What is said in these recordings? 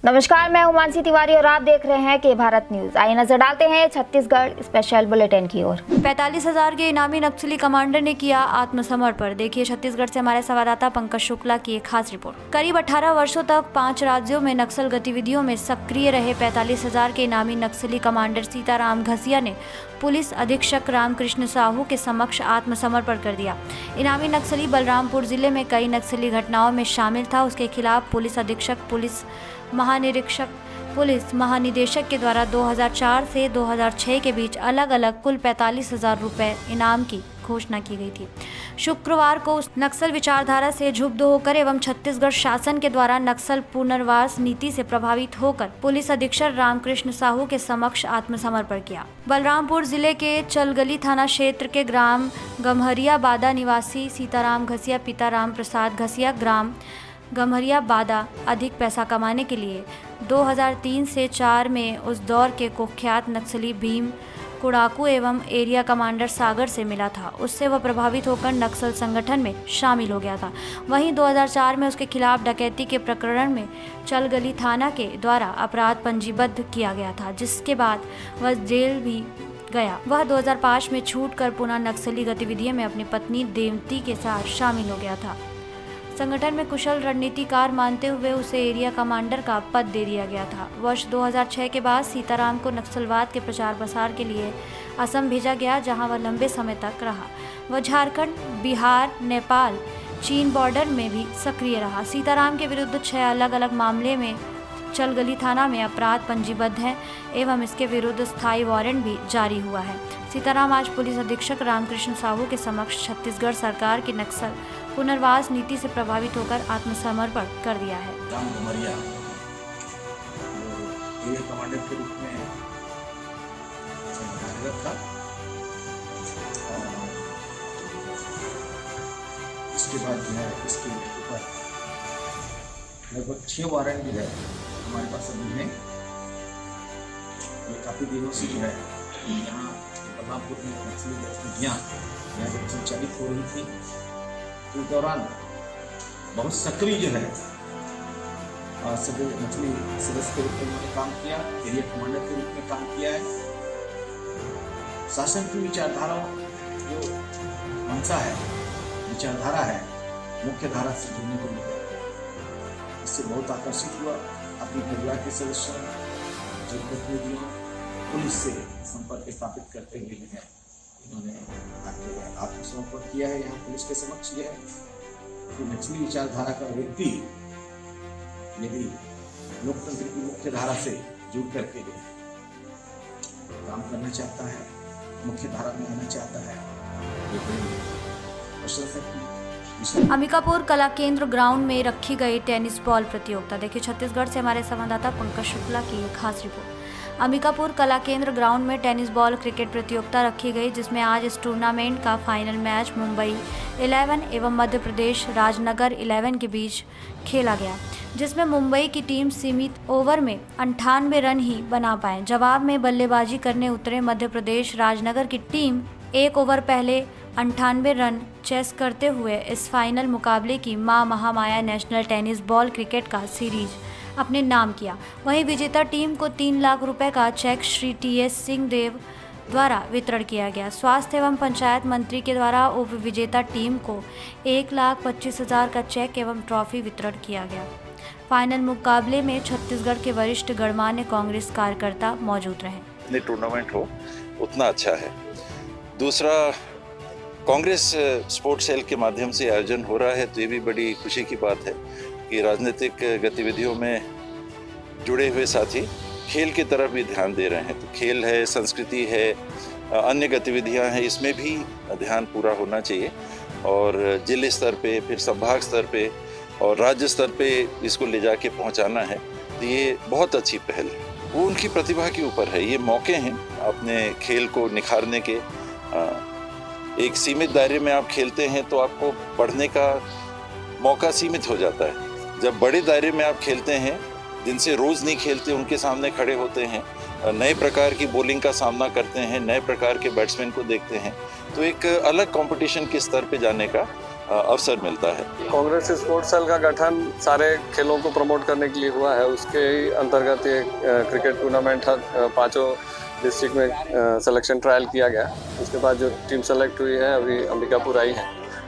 नमस्कार, मैं हूं मानसी तिवारी और आप देख रहे हैं के भारत न्यूज। आइए नजर डालते हैं छत्तीसगढ़ स्पेशल बुलेटिन की ओर। 45,000 के इनामी नक्सली कमांडर ने किया आत्मसमर्पण। देखिए छत्तीसगढ़ से हमारे संवाददाता पंकज शुक्ला की एक खास रिपोर्ट। करीब 18 वर्षों तक 5 राज्यों में नक्सल गतिविधियों में सक्रिय रहे 45,000 के इनामी नक्सली कमांडर सीताराम घसिया ने पुलिस अधीक्षक रामकृष्ण साहू के समक्ष आत्मसमर्पण कर दिया। इनामी नक्सली बलरामपुर जिले में कई नक्सली घटनाओं में शामिल था। उसके खिलाफ पुलिस अधीक्षक, पुलिस महानिरीक्षक, पुलिस महानिदेशक के द्वारा 2004 से 2006 के बीच अलग अलग कुल 45,000 रुपए इनाम की घोषणा की गई थी। शुक्रवार को नक्सल विचारधारा से क्षुब्ध होकर एवं छत्तीसगढ़ शासन के द्वारा नक्सल पुनर्वास नीति से प्रभावित होकर पुलिस अधीक्षक रामकृष्ण साहू के समक्ष आत्मसमर्पण किया। बलरामपुर जिले के चलगली थाना क्षेत्र के ग्राम गम्हरिया बादा निवासी सीताराम घसिया पिता राम प्रसाद घसिया ग्राम गम्हरिया बादा अधिक पैसा कमाने के लिए 2003 से 4 में उस दौर के कुख्यात नक्सली भीम कुड़ाकू एवं एरिया कमांडर सागर से मिला था। उससे वह प्रभावित होकर नक्सल संगठन में शामिल हो गया था। वहीं 2004 में उसके खिलाफ डकैती के प्रकरण में चलगली थाना के द्वारा अपराध पंजीबद्ध किया गया था, जिसके बाद वह जेल भी गया। वह 2005 में छूटकर पुनः नक्सली गतिविधियों में अपनी पत्नी देवती के साथ शामिल हो गया था। संगठन में कुशल रणनीतिकार मानते हुए उसे एरिया कमांडर का पद दे दिया गया था। वर्ष 2006 के बाद सीताराम को नक्सलवाद के प्रचार प्रसार के लिए असम भेजा गया, जहां वह लंबे समय तक रहा। वह झारखंड, बिहार, नेपाल, चीन बॉर्डर में भी सक्रिय रहा। सीताराम के विरुद्ध 6 अलग अलग मामले में चलगली थाना में अपराध पंजीबद्ध है एवं इसके विरुद्ध स्थायी वारंट भी जारी हुआ है। सीताराम आज पुलिस अधीक्षक रामकृष्ण साहू के समक्ष छत्तीसगढ़ सरकार की नक्सल पुनर्वास नीति से प्रभावित होकर आत्मसमर्पण कर दिया है। कमांडर के रूप में कार्यरत था और इसके बाद जो है इसके ऊपर लगभग 6 वारंट भी है हमारे पास अभी में। ये काफ़ी दिनों से जो है यहाँ बलरामपुर में नक्सली गतिविधियाँ यहाँ जब संचालित हो रही थी, उस दौरान बहुत सक्रिय जो है सभी नक्सली सदस्य के रूप में उन्होंने काम किया, एरिया कमांडर के रूप में काम किया है। शासन की विचारधारा जो मंशा है, विचारधारा है, मुख्य धारा से जुड़ने को मिला, इससे बहुत आकर्षित हुआ। अपने परिवार के सदस्यों, जनप्रतिनिधियों, पुलिस से संपर्क स्थापित करते हुए जो है इन्होंने आत्मसमर्पण किया है। यहाँ पुलिस के समक्ष यह है कि नक्सली विचारधारा का व्यक्ति यदि लोकतंत्र की मुख्य धारा से जुड़ करके काम करना चाहता है, मुख्य धारा में आना चाहता है, ये बड़ी प्रशंसक की। अंबिकापुर कला केंद्र ग्राउंड में रखी गई टेनिस बॉल प्रतियोगिता। देखिए छत्तीसगढ़ से हमारे संवाददाता पंकज शुक्ला की एक खास रिपोर्ट। अंबिकापुर कला केंद्र ग्राउंड में टेनिस बॉल क्रिकेट प्रतियोगिता रखी गई, जिसमें आज इस टूर्नामेंट का फाइनल मैच मुंबई 11 एवं मध्य प्रदेश राजनगर 11 के बीच खेला गया, जिसमें मुंबई की टीम सीमित ओवर में 98 रन ही बना पाए। जवाब में बल्लेबाजी करने उतरे मध्य प्रदेश राजनगर की टीम 1 ओवर पहले 98 रन चेस करते हुए इस फाइनल मुकाबले की मां Mahamaya national tennis ball cricket का सीरीज अपने नाम किया। वहीं विजेता टीम को 3 लाख रुपए का चेक श्री TS सिंहदेव द्वारा वितरण किया गया। स्वास्थ्य एवं पंचायत मंत्री के द्वारा उप विजेता टीम को 1,25,000 का चेक एवं ट्रॉफी वितरण किया गया। फाइनल मुकाबले में छत्तीसगढ़ के वरिष्ठ गणमान्य कांग्रेस कार्यकर्ता मौजूद रहे। जितने टूर्नामेंट हो उतना अच्छा है। दूसरा, कांग्रेस स्पोर्ट्स सेल के माध्यम से आयोजन हो रहा है, तो ये भी बड़ी खुशी की बात है कि राजनीतिक गतिविधियों में जुड़े हुए साथी खेल की तरफ भी ध्यान दे रहे हैं। तो खेल है, संस्कृति है, अन्य गतिविधियां हैं, इसमें भी ध्यान पूरा होना चाहिए और जिले स्तर पे, फिर संभाग स्तर पे और राज्य स्तर पे इसको ले जाके पहुंचाना है। तो ये बहुत अच्छी पहल है। वो उनकी प्रतिभा के ऊपर है। ये मौके हैं अपने खेल को निखारने के। एक सीमित दायरे में आप खेलते हैं तो आपको बढ़ने का मौका सीमित हो जाता है। जब बड़े दायरे में आप खेलते हैं, जिनसे रोज़ नहीं खेलते, उनके सामने खड़े होते हैं, नए प्रकार की बॉलिंग का सामना करते हैं, नए प्रकार के बैट्समैन को देखते हैं, तो एक अलग कंपटीशन के स्तर पे जाने का अवसर मिलता है। कांग्रेस स्पोर्ट्स सेल का गठन सारे खेलों को प्रमोट करने के लिए हुआ है। उसके ही अंतर्गत ये क्रिकेट टूर्नामेंट पांचों डिस्ट्रिक्ट में सिलेक्शन ट्रायल किया गया। उसके बाद जो टीम सेलेक्ट हुई है अभी अंबिकापुर आई है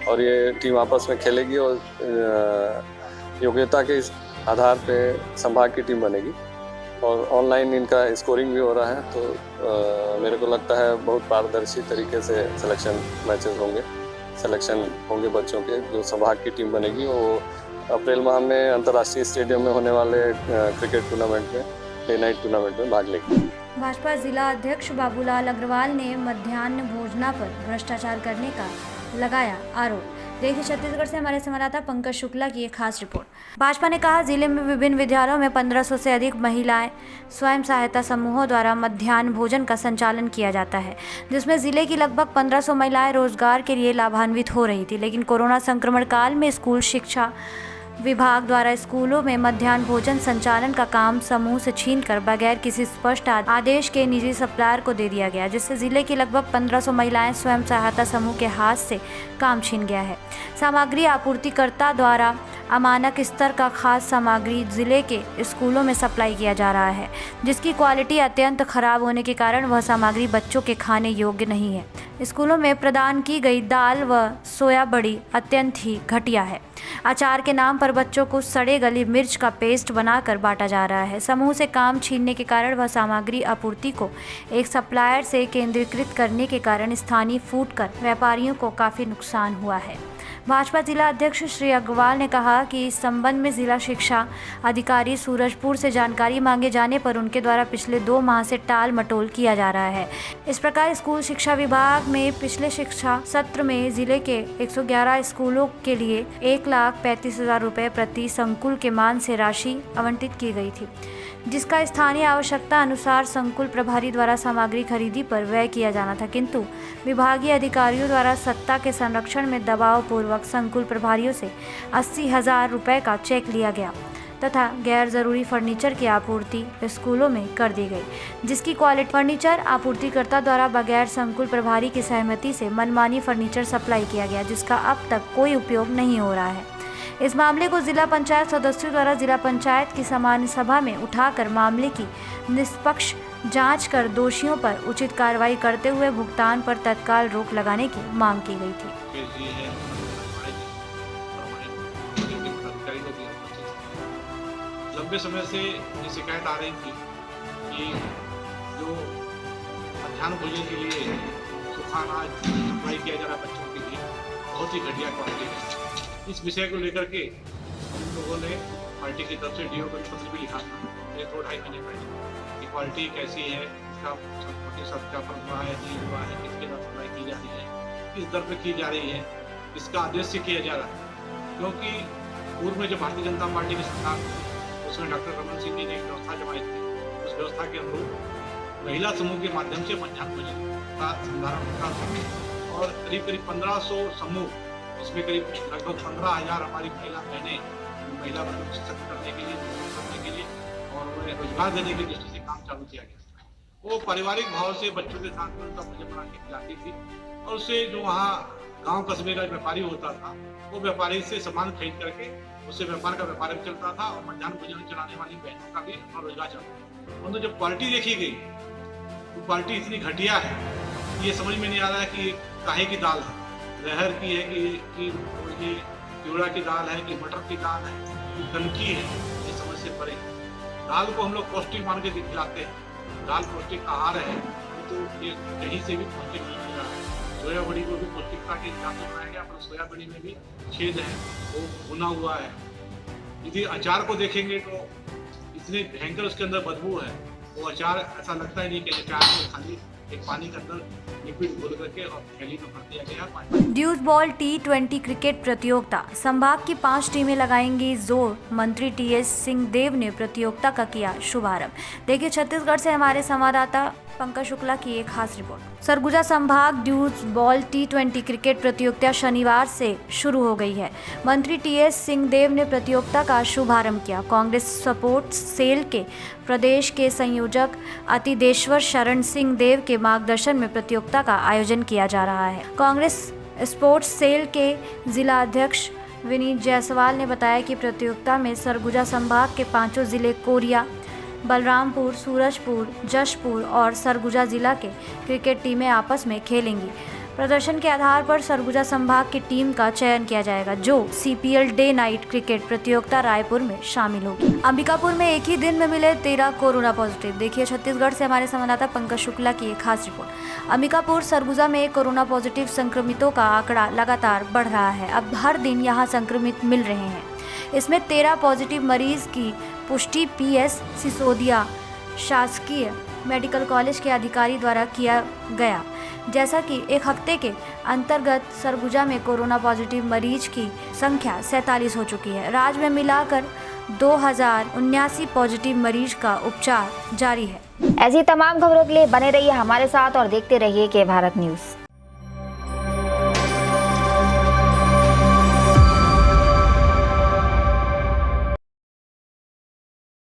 और ये टीम आपस में खेलेगी और योग्यता के आधार पे संभाग की टीम बनेगी और ऑनलाइन इनका स्कोरिंग भी हो रहा है। तो मेरे को लगता है बहुत पारदर्शी तरीके से सिलेक्शन मैचेस होंगे, सिलेक्शन होंगे बच्चों के। जो संभाग की टीम बनेगी वो अप्रैल माह में अंतर्राष्ट्रीय स्टेडियम में होने वाले क्रिकेट टूर्नामेंट में, डे नाइट टूर्नामेंट में भाग लेगी। भाजपा जिला अध्यक्ष बाबूलाल अग्रवाल ने मध्याह्न भोजना पर भ्रष्टाचार करने का लगाया आरोप। देखिए छत्तीसगढ़ से हमारे संवाददाता पंकज शुक्ला की एक खास रिपोर्ट। भाजपा ने कहा जिले में विभिन्न विद्यालयों में 1500 से अधिक महिलाएं स्वयं सहायता समूहों द्वारा मध्याह्न भोजन का संचालन किया जाता है, जिसमें जिले की लगभग 1500 महिलाएं रोजगार के लिए लाभान्वित हो रही थी। लेकिन कोरोना संक्रमण काल में स्कूल शिक्षा विभाग द्वारा स्कूलों में मध्याह्न भोजन संचालन का काम समूह से छीनकर बगैर किसी स्पष्ट आदेश के निजी सप्लायर को दे दिया गया, जिससे जिले की लगभग 1500 महिलाएं स्वयं सहायता समूह के हाथ से काम छीन गया है। सामग्री आपूर्तिकर्ता द्वारा अमानक स्तर का खाद्य सामग्री जिले के स्कूलों में सप्लाई किया जा रहा है, जिसकी क्वालिटी अत्यंत खराब होने के कारण वह सामग्री बच्चों के खाने योग्य नहीं है। स्कूलों में प्रदान की गई दाल व सोया बड़ी अत्यंत ही घटिया है। अचार के नाम पर बच्चों को सड़े गली मिर्च का पेस्ट बनाकर बांटा जा रहा है। समूह से काम छीनने के कारण वह सामग्री आपूर्ति को एक सप्लायर से केंद्रीकृत करने के कारण स्थानीय फूड व्यापारियों को काफ़ी नुकसान हुआ है। भाजपा जिला अध्यक्ष श्री अग्रवाल ने कहा कि इस संबंध में जिला शिक्षा अधिकारी सूरजपुर से जानकारी मांगे जाने पर उनके द्वारा पिछले 2 माह से टाल मटोल किया जा रहा है। इस प्रकार स्कूल शिक्षा विभाग में पिछले शिक्षा सत्र में जिले के 111 स्कूलों के लिए 1,35,000 रुपये प्रति संकुल के मान से राशि आवंटित की गई थी, जिसका स्थानीय आवश्यकता अनुसार संकुल प्रभारी द्वारा सामग्री खरीदी पर व्यय किया जाना था, किंतु विभागीय अधिकारियों द्वारा सत्ता के संरक्षण में दबाव पूर्वक संकुल प्रभारियों से 80,000 रुपये का चेक लिया गया तथा गैर जरूरी फर्नीचर की आपूर्ति स्कूलों में कर दी गई, जिसकी क्वालिटी फर्नीचर आपूर्तिकर्ता द्वारा बगैर संकुल प्रभारी की सहमति से मनमानी फर्नीचर सप्लाई किया गया, जिसका अब तक कोई उपयोग नहीं हो रहा है। इस मामले को जिला पंचायत सदस्यों द्वारा जिला पंचायत की सामान्य सभा में उठाकर मामले की निष्पक्ष जांच कर दोषियों पर उचित कार्रवाई करते हुए भुगतान पर तत्काल रोक लगाने की मांग की गई थी। लंबे समय से ये शिकायत आ रही थी कि जो मध्याह्न भोजन के लिए सूखा अनाज सप्लाई किया जा रहा है बच्चों के लिए बहुत ही घटिया क्वालिटी है। इस विषय को लेकर के हम लोगों ने पार्टी की तरफ से डीओ को पत्र भी लिखा था 2-2.5 महीने पहले कि क्वालिटी कैसी है, इसका सत्यापन हुआ है, नहीं हुआ है, किसके द्वारा सप्लाई की जा रही है, किस दर पर की जा रही है, इसका आदेश से किया जा रहा है। क्योंकि पूर्व में जो भारतीय जनता पार्टी की सरकार थी उसमें डॉक्टर रमन सिंह जी ने एक व्यवस्था जमाई थी। उस व्यवस्था के अनुरूप महिला समूह के माध्यम से मध्याह्न भोजन का संधारण होता था और करीब 1500 समूह, इसमें करीब लगभग 15,000 हमारी महिला बहनें महिला वर्ग को सशक्त करने के लिए और उन्हें रोजगार देने की दृष्टि से काम चालू किया गया। वो पारिवारिक भाव से बच्चों के साथ में उनका भोजन बना के खिलाती थी और उससे जो वहाँ गांव कस्बे का व्यापारी होता था वो व्यापारी से सामान खरीद करके उससे व्यापार का व्यापार भी चलता था और मध्याह्न भोजन चलाने वाली बहनों का भी अपना रोजगार चलता था। परंतु जब क्वालिटी देखी गई तो क्वालिटी इतनी घटिया है ये समझ में नहीं आ रहा है कि काहे की दाल है, रहर की है कि ये तिवड़ा की दाल है कि मटर की दाल है कि कनकी है, ये समझ से परे। दाल को हम लोग पौष्टिक मान के खिलाते हैं, दाल पौष्टिक आहार है, तो ये कहीं से भी पौष्टिक नहीं मिल रहा है। सोया बड़ी को भी पौष्टिकता के हिसाब से बनाया गया पर सोया बड़ी में भी छेद है, वो भुना हुआ है। यदि अचार को देखेंगे तो इतनी भयंकर उसके अंदर बदबू है, वो अचार ऐसा लगता ही नहीं कि अचार में खाली एक पानी के अंदर लिक्विड घोल करके और थैली में भर दिया गया। ड्यूज बॉल T20 क्रिकेट प्रतियोगिता संभाग की 5 टीमें लगाएंगी जोर, मंत्री TS सिंहदेव ने प्रतियोगिता का किया शुभारंभ। देखिए छत्तीसगढ़ से हमारे संवाददाता पंकज शुक्ला की एक खास रिपोर्ट। सरगुजा संभाग ड्यूज बॉल T20 क्रिकेट प्रतियोगिता शनिवार से शुरू हो गई है। मंत्री TS सिंहदेव ने प्रतियोगिता का शुभारंभ किया। कांग्रेस सपोर्ट सेल के प्रदेश के संयोजक अतिदेश्वर शरण सिंह देव के मार्गदर्शन में प्रतियोगिता का आयोजन किया जा रहा है। कांग्रेस स्पोर्ट्स सेल के जिला अध्यक्ष विनीत जायसवाल ने बताया कि प्रतियोगिता में सरगुजा संभाग के 5 जिले कोरिया, बलरामपुर, सूरजपुर, जशपुर और सरगुजा जिला के क्रिकेट टीमें आपस में खेलेंगी। प्रदर्शन के आधार पर सरगुजा संभाग की टीम का चयन किया जाएगा, जो CPL डे नाइट क्रिकेट प्रतियोगिता रायपुर में शामिल होगी। अंबिकापुर में एक ही दिन में मिले 13 कोरोना पॉजिटिव। देखिए छत्तीसगढ़ से हमारे संवाददाता पंकज शुक्ला की एक खास रिपोर्ट। अंबिकापुर सरगुजा में कोरोना पॉजिटिव संक्रमितों का आंकड़ा लगातार बढ़ रहा है। अब हर दिन यहाँ संक्रमित मिल रहे हैं। इसमें 13 पॉजिटिव मरीज की पुष्टि PS सिसोदिया शासकीय मेडिकल कॉलेज के अधिकारी द्वारा किया गया। जैसा कि एक हफ्ते के अंतर्गत सरगुजा में कोरोना पॉजिटिव मरीज की संख्या 47 हो चुकी है। राज्य में मिलाकर 2079 पॉजिटिव मरीज का उपचार जारी है। ऐसी तमाम खबरों के लिए बने रहिए हमारे साथ और देखते रहिए के भारत न्यूज़।